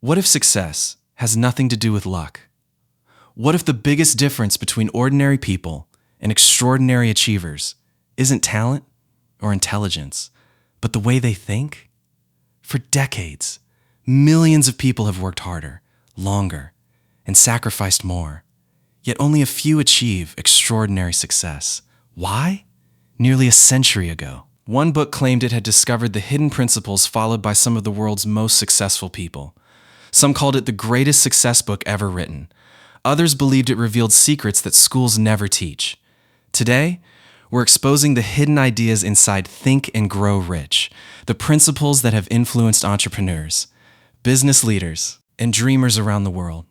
What if success has nothing to do with luck? What if the biggest difference between ordinary people and extraordinary achievers isn't talent or intelligence, but the way they think? For decades, millions of people have worked harder, longer, and sacrificed more. Yet only a few achieve extraordinary success. Why? Nearly a century ago, one book claimed it had discovered the hidden principles followed by some of the world's most successful people. Some called it the greatest success book ever written. Others believed it revealed secrets that schools never teach. Today, we're exposing the hidden ideas inside Think and Grow Rich, the principles that have influenced entrepreneurs, business leaders, and dreamers around the world.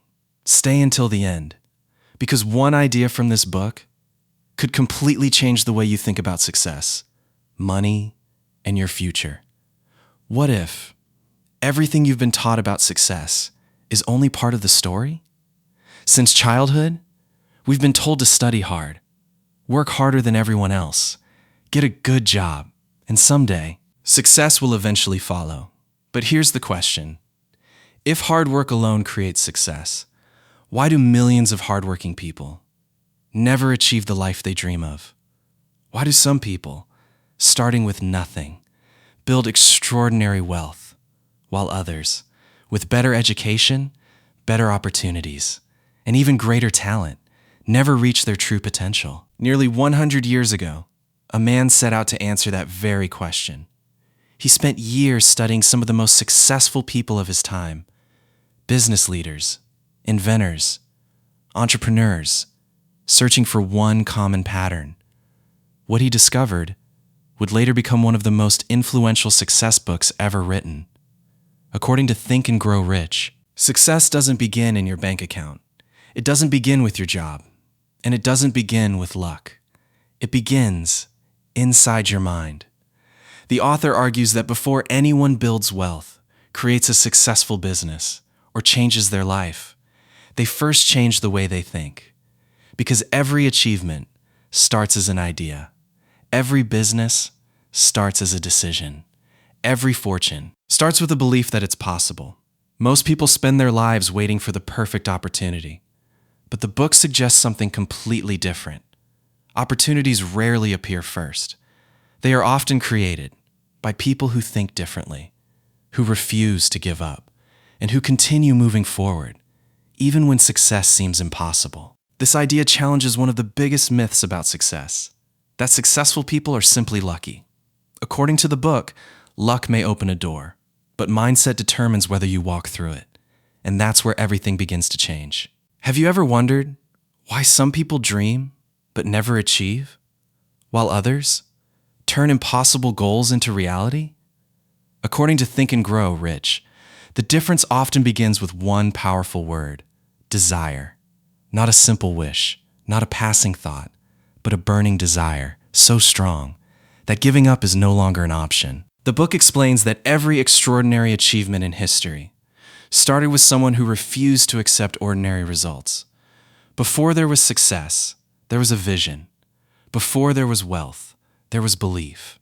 Stay until the end, because one idea from this book could completely change the way you think about success, money, and your future. What if everything you've been taught about success is only part of the story? Since childhood, we've been told to study hard, work harder than everyone else, get a good job, and someday, success will eventually follow. But here's the question. If hard work alone creates success, why do millions of hardworking people never achieve the life they dream of? Why do some people, starting with nothing, build extraordinary wealth, while others, with better education, better opportunities, and even greater talent, never reach their true potential? Nearly 100 years ago, a man set out to answer that very question. He spent years studying some of the most successful people of his time, business leaders, inventors, entrepreneurs, searching for one common pattern. What he discovered would later become one of the most influential success books ever written. According to Think and Grow Rich, success doesn't begin in your bank account. It doesn't begin with your job, and it doesn't begin with luck. It begins inside your mind. The author argues that before anyone builds wealth, creates a successful business, or changes their life, they first change the way they think. Because every achievement starts as an idea. Every business starts as a decision. Every fortune starts with a belief that it's possible. Most people spend their lives waiting for the perfect opportunity. But the book suggests something completely different. Opportunities rarely appear first. They are often created by people who think differently, who refuse to give up, and who continue moving forward, even when success seems impossible. This idea challenges one of the biggest myths about success, that successful people are simply lucky. According to the book, luck may open a door, but mindset determines whether you walk through it, and that's where everything begins to change. Have you ever wondered why some people dream but never achieve, while others turn impossible goals into reality? According to Think and Grow Rich, the difference often begins with one powerful word: desire. Not a simple wish, not a passing thought, but a burning desire, so strong that giving up is no longer an option. The book explains that every extraordinary achievement in history started with someone who refused to accept ordinary results. Before there was success, there was a vision. Before there was wealth, there was belief.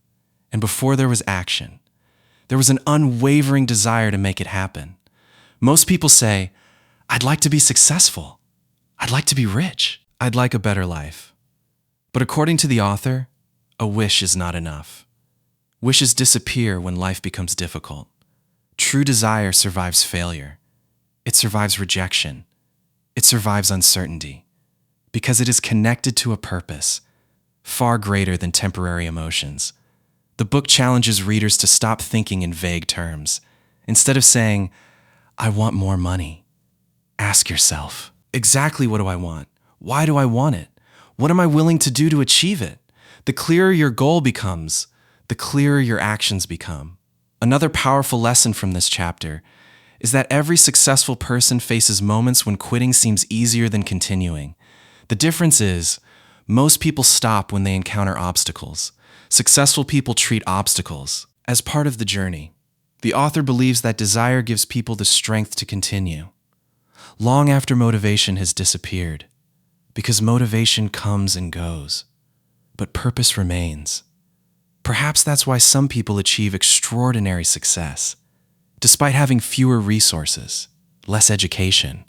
And before there was action, there was an unwavering desire to make it happen. Most people say, "I'd like to be successful. I'd like to be rich. I'd like a better life." But according to the author, a wish is not enough. Wishes disappear when life becomes difficult. True desire survives failure. It survives rejection. It survives uncertainty, because it is connected to a purpose far greater than temporary emotions. The book challenges readers to stop thinking in vague terms. Instead of saying, "I want more money," ask yourself, exactly what do I want? Why do I want it? What am I willing to do to achieve it? The clearer your goal becomes, the clearer your actions become. Another powerful lesson from this chapter is that every successful person faces moments when quitting seems easier than continuing. The difference is, most people stop when they encounter obstacles. Successful people treat obstacles as part of the journey. The author believes that desire gives people the strength to continue, long after motivation has disappeared, because motivation comes and goes, but purpose remains. Perhaps that's why some people achieve extraordinary success, despite having fewer resources. less education,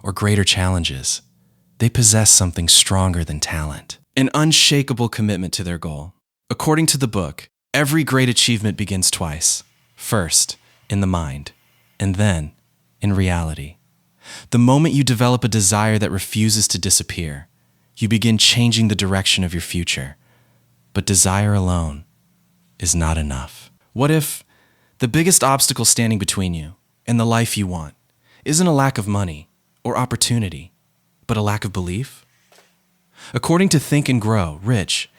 or greater challenges. They possess something stronger than talent, an unshakable commitment to their goal. According to the book, every great achievement begins twice. First, in the mind, and then in reality. The moment you develop a desire that refuses to disappear, you begin changing the direction of your future. But desire alone is not enough. What if the biggest obstacle standing between you and the life you want isn't a lack of money or opportunity, but a lack of belief? According to Think and Grow Rich,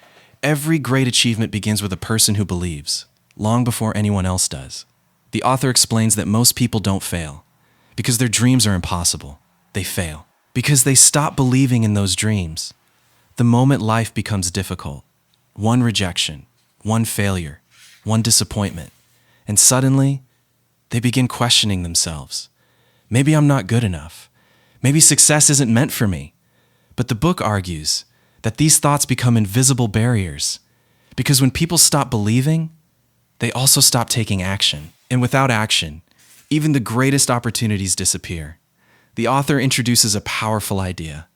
every great achievement begins with a person who believes, long before anyone else does. The author explains that most people don't fail because their dreams are impossible. They fail because they stop believing in those dreams. The moment life becomes difficult, one rejection, one failure, one disappointment, and suddenly they begin questioning themselves. Maybe I'm not good enough. Maybe success isn't meant for me. But the book argues that these thoughts become invisible barriers because when people stop believing, they also stop taking action. And without action, even the greatest opportunities disappear. The author introduces a powerful idea.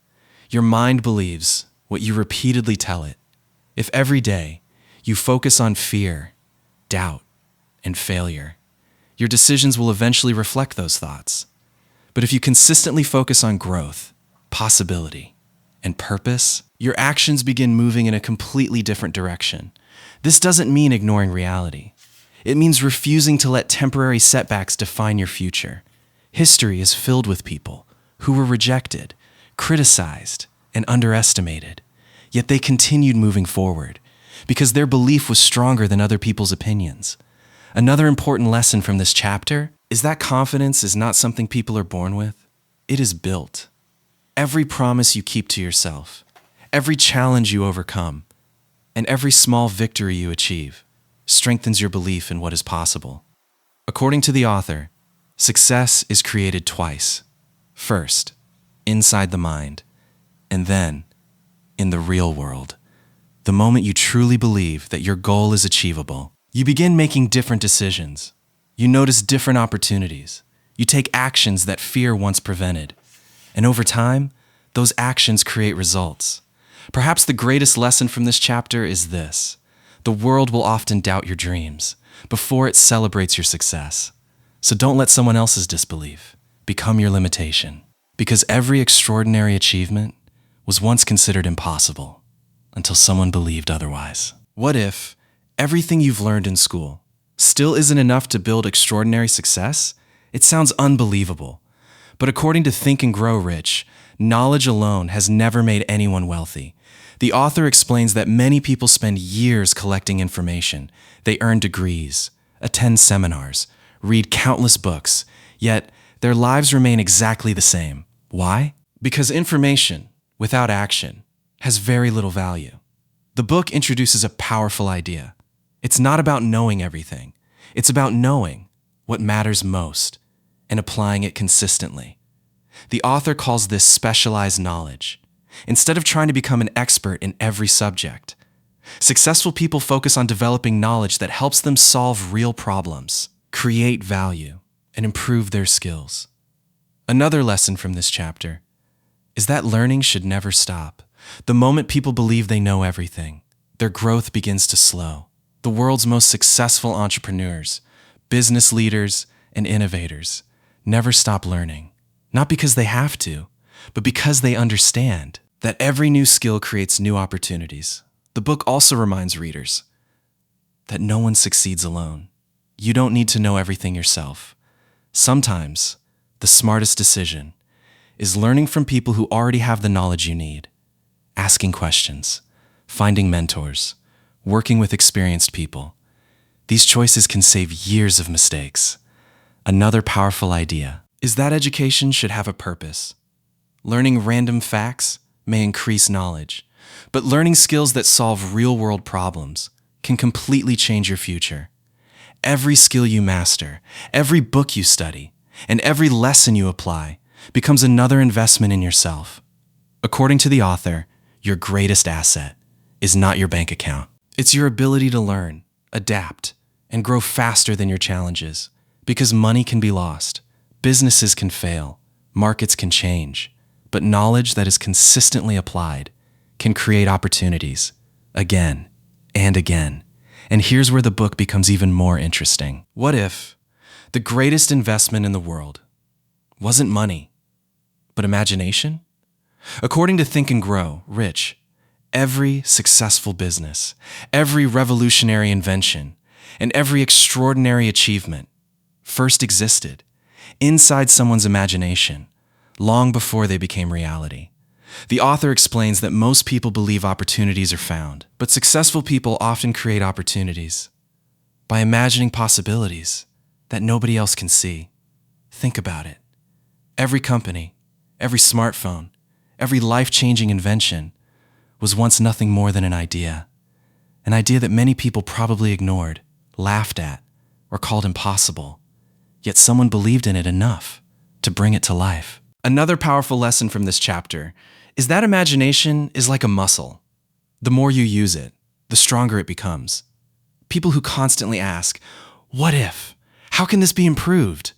Your mind believes what you repeatedly tell it. If every day you focus on fear, doubt, and failure, your decisions will eventually reflect those thoughts. But if you consistently focus on growth, possibility, and purpose, your actions begin moving in a completely different direction. This doesn't mean ignoring reality. It means refusing to let temporary setbacks define your future. History is filled with people who were rejected, criticized, and underestimated, yet they continued moving forward because their belief was stronger than other people's opinions. Another important lesson from this chapter is that confidence is not something people are born with. It is built. Every promise you keep to yourself, every challenge you overcome, and every small victory you achieve strengthens your belief in what is possible. According to the author, success is created twice. First, inside the mind, and then in the real world. The moment you truly believe that your goal is achievable, you begin making different decisions. You notice different opportunities. You take actions that fear once prevented. And over time, those actions create results. Perhaps the greatest lesson from this chapter is this: the world will often doubt your dreams before it celebrates your success. So don't let someone else's disbelief become your limitation, because every extraordinary achievement was once considered impossible until someone believed otherwise. What if everything you've learned in school still isn't enough to build extraordinary success? It sounds unbelievable. But according to Think and Grow Rich, knowledge alone has never made anyone wealthy. The author explains that many people spend years collecting information. They earn degrees, attend seminars, read countless books, yet their lives remain exactly the same. Why? Because information without action has very little value. The book introduces a powerful idea. It's not about knowing everything. It's about knowing what matters most and applying it consistently. The author calls this specialized knowledge. Instead of trying to become an expert in every subject, successful people focus on developing knowledge that helps them solve real problems, create value, and improve their skills. Another lesson from this chapter is that learning should never stop. The moment people believe they know everything, their growth begins to slow. The world's most successful entrepreneurs, business leaders, and innovators never stop learning, not because they have to, but because they understand that every new skill creates new opportunities. The book also reminds readers that no one succeeds alone. You don't need to know everything yourself. Sometimes, the smartest decision is learning from people who already have the knowledge you need, asking questions, finding mentors, working with experienced people. These choices can save years of mistakes. Another powerful idea is that education should have a purpose. Learning random facts may increase knowledge, but learning skills that solve real-world problems can completely change your future. Every skill you master, every book you study, and every lesson you apply becomes another investment in yourself. According to the author, your greatest asset is not your bank account. It's your ability to learn, adapt, and grow faster than your challenges, because money can be lost, Businesses can fail, markets can change, but knowledge that is consistently applied can create opportunities again and again. And here's where the book becomes even more interesting. What if the greatest investment in the world wasn't money, but imagination? According to Think and Grow Rich, every successful business, every revolutionary invention, and every extraordinary achievement first existed inside someone's imagination long before they became reality. The author explains that most people believe opportunities are found, but successful people often create opportunities by imagining possibilities that nobody else can see. Think about it. Every company, every smartphone, every life-changing invention was once nothing more than an idea that many people probably ignored, laughed at, or called impossible. Yet someone believed in it enough to bring it to life. Another powerful lesson from this chapter is that imagination is like a muscle. The more you use it, the stronger it becomes. People who constantly ask, "What if? How can this be improved?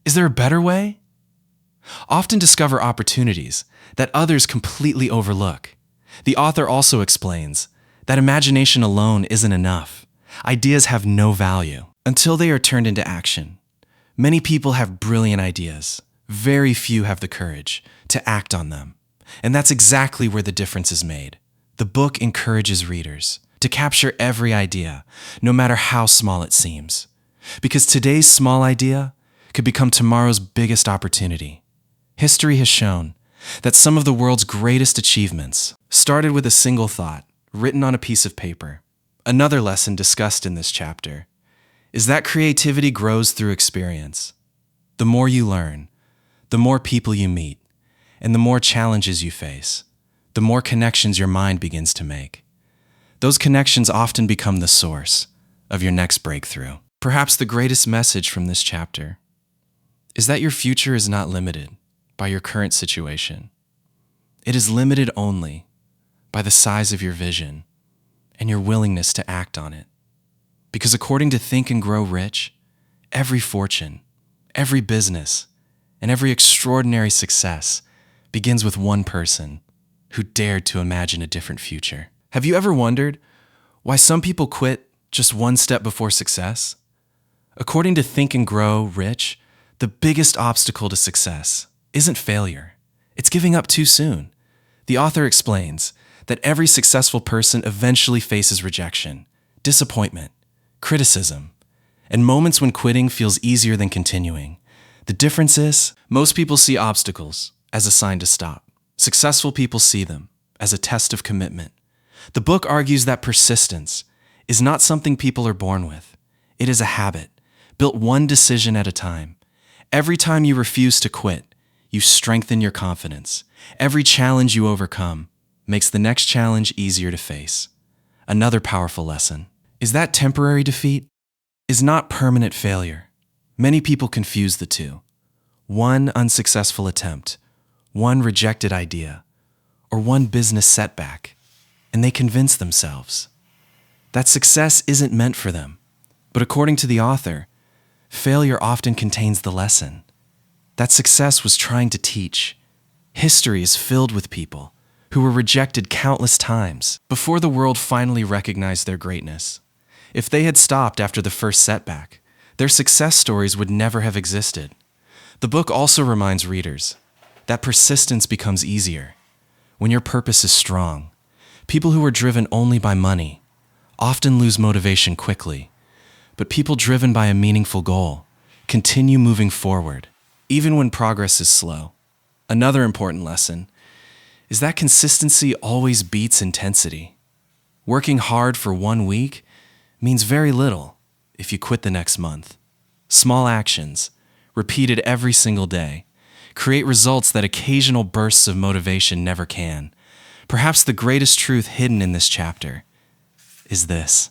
Is there a better way?" often discover opportunities that others completely overlook. The author also explains that imagination alone isn't enough. Ideas have no value until they are turned into action. Many people have brilliant ideas. Very few have the courage to act on them. And that's exactly where the difference is made. The book encourages readers to capture every idea, no matter how small it seems. Because today's small idea could become tomorrow's biggest opportunity. History has shown that some of the world's greatest achievements started with a single thought written on a piece of paper. Another lesson discussed in this chapter is that creativity grows through experience. The more you learn, the more people you meet, and the more challenges you face, the more connections your mind begins to make. Those connections often become the source of your next breakthrough. Perhaps the greatest message from this chapter is that your future is not limited by your current situation. It is limited only by the size of your vision and your willingness to act on it. Because according to Think and Grow Rich, every fortune, every business, and every extraordinary success begins with one person who dared to imagine a different future. Have you ever wondered why some people quit just one step before success? According to Think and Grow Rich, the biggest obstacle to success isn't failure. It's giving up too soon. The author explains that every successful person eventually faces rejection, disappointment, criticism, and moments when quitting feels easier than continuing. The difference is, most people see obstacles as a sign to stop. Successful people see them as a test of commitment. The book argues that persistence is not something people are born with. It is a habit, built one decision at a time. Every time you refuse to quit, you strengthen your confidence. Every challenge you overcome makes the next challenge easier to face. Another powerful lesson is that temporary defeat is not permanent failure. Many people confuse the two. One unsuccessful attempt, one rejected idea, or one business setback, and they convince themselves that success isn't meant for them. But according to the author, failure often contains the lesson that success was trying to teach. History is filled with people who were rejected countless times before the world finally recognized their greatness. If they had stopped after the first setback, their success stories would never have existed. The book also reminds readers that persistence becomes easier when your purpose is strong. People who are driven only by money often lose motivation quickly, but people driven by a meaningful goal continue moving forward, even when progress is slow. Another important lesson is that consistency always beats intensity. Working hard for 1 week means very little if you quit the next month. Small actions, repeated every single day, create results that occasional bursts of motivation never can. Perhaps the greatest truth hidden in this chapter is this: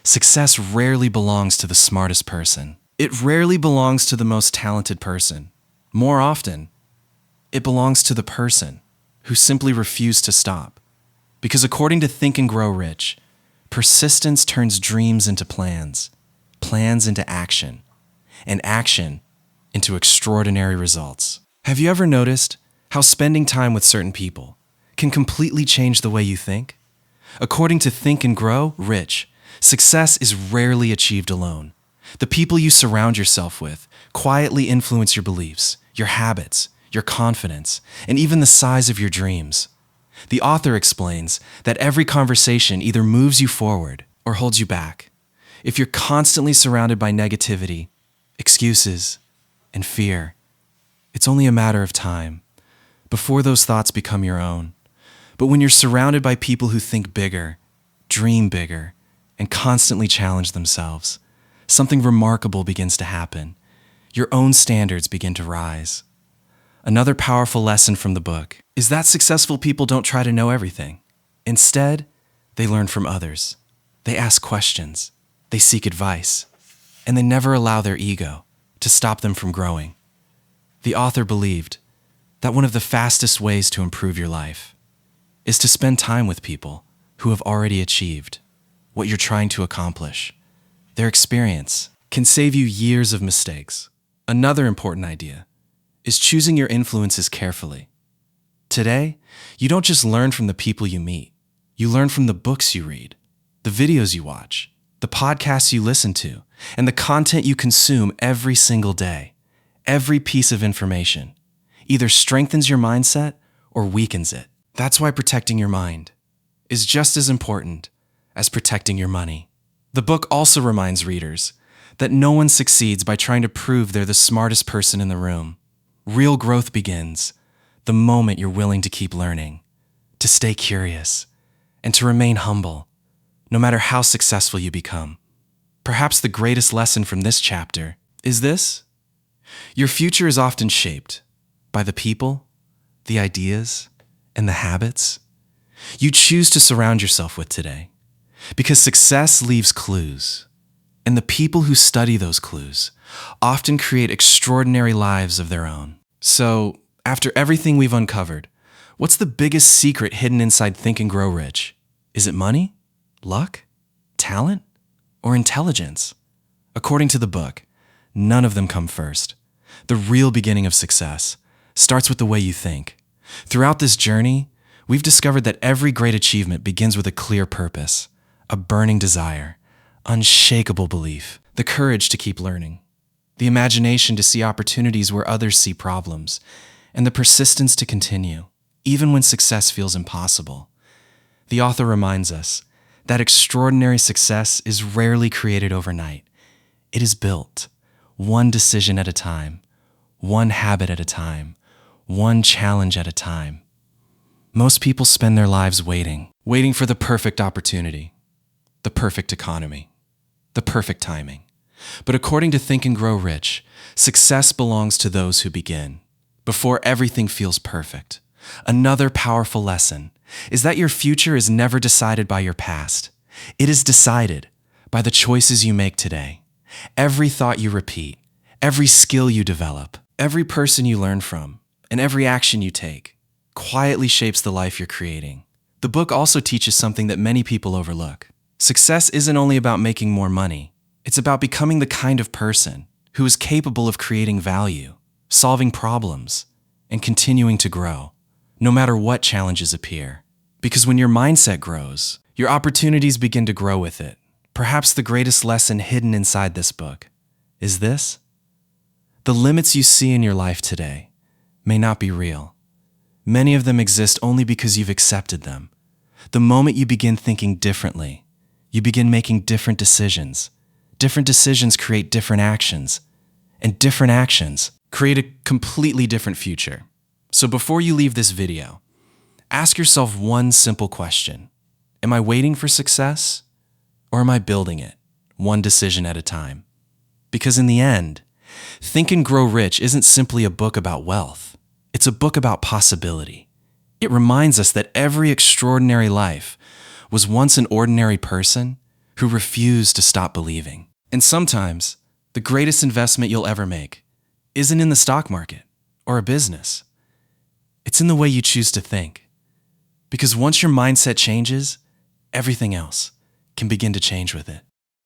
success rarely belongs to the smartest person. It rarely belongs to the most talented person. More often, it belongs to the person who simply refused to stop. Because according to Think and Grow Rich, persistence turns dreams into plans, plans into action, and action into extraordinary results. Have you ever noticed how spending time with certain people can completely change the way you think? According to Think and Grow Rich, success is rarely achieved alone. The people you surround yourself with quietly influence your beliefs, your habits, your confidence, and even the size of your dreams. The author explains that every conversation either moves you forward or holds you back. If you're constantly surrounded by negativity, excuses, and fear, it's only a matter of time before those thoughts become your own. But when you're surrounded by people who think bigger, dream bigger, and constantly challenge themselves, something remarkable begins to happen. Your own standards begin to rise. Another powerful lesson from the book is that successful people don't try to know everything. Instead, they learn from others. They ask questions, they seek advice, and they never allow their ego to stop them from growing. The author believed that one of the fastest ways to improve your life is to spend time with people who have already achieved what you're trying to accomplish. Their experience can save you years of mistakes. Another important idea is choosing your influences carefully. Today, you don't just learn from the people you meet. You learn from the books you read, the videos you watch, the podcasts you listen to, and the content you consume every single day. Every piece of information either strengthens your mindset or weakens it. That's why protecting your mind is just as important as protecting your money. The book also reminds readers that no one succeeds by trying to prove they're the smartest person in the room. Real growth begins the moment you're willing to keep learning, to stay curious, and to remain humble, no matter how successful you become. Perhaps the greatest lesson from this chapter is this: your future is often shaped by the people, the ideas, and the habits you choose to surround yourself with today. Because success leaves clues, and the people who study those clues often create extraordinary lives of their own. So, after everything we've uncovered, what's the biggest secret hidden inside Think and Grow Rich? Is it money, luck, talent, or intelligence? According to the book, none of them come first. The real beginning of success starts with the way you think. Throughout this journey, we've discovered that every great achievement begins with a clear purpose, a burning desire, unshakable belief, the courage to keep learning, the imagination to see opportunities where others see problems, and the persistence to continue, even when success feels impossible. The author reminds us that extraordinary success is rarely created overnight. It is built, one decision at a time, one habit at a time, one challenge at a time. Most people spend their lives waiting for the perfect opportunity, the perfect economy, the perfect timing. But according to Think and Grow Rich, success belongs to those who begin, before everything feels perfect. Another powerful lesson is that your future is never decided by your past. It is decided by the choices you make today. Every thought you repeat, every skill you develop, every person you learn from, and every action you take quietly shapes the life you're creating. The book also teaches something that many people overlook. Success isn't only about making more money. It's about becoming the kind of person who is capable of creating value, solving problems, and continuing to grow, no matter what challenges appear. Because when your mindset grows, your opportunities begin to grow with it. Perhaps the greatest lesson hidden inside this book is this: the limits you see in your life today may not be real. Many of them exist only because you've accepted them. The moment you begin thinking differently, you begin making different decisions. Different decisions create different actions, and different actions create a completely different future. So before you leave this video, ask yourself one simple question. Am I waiting for success, or am I building it, one decision at a time? Because in the end, Think and Grow Rich isn't simply a book about wealth. It's a book about possibility. It reminds us that every extraordinary life was once an ordinary person who refused to stop believing. And sometimes, the greatest investment you'll ever make isn't in the stock market or a business. It's in the way you choose to think. Because once your mindset changes, everything else can begin to change with it.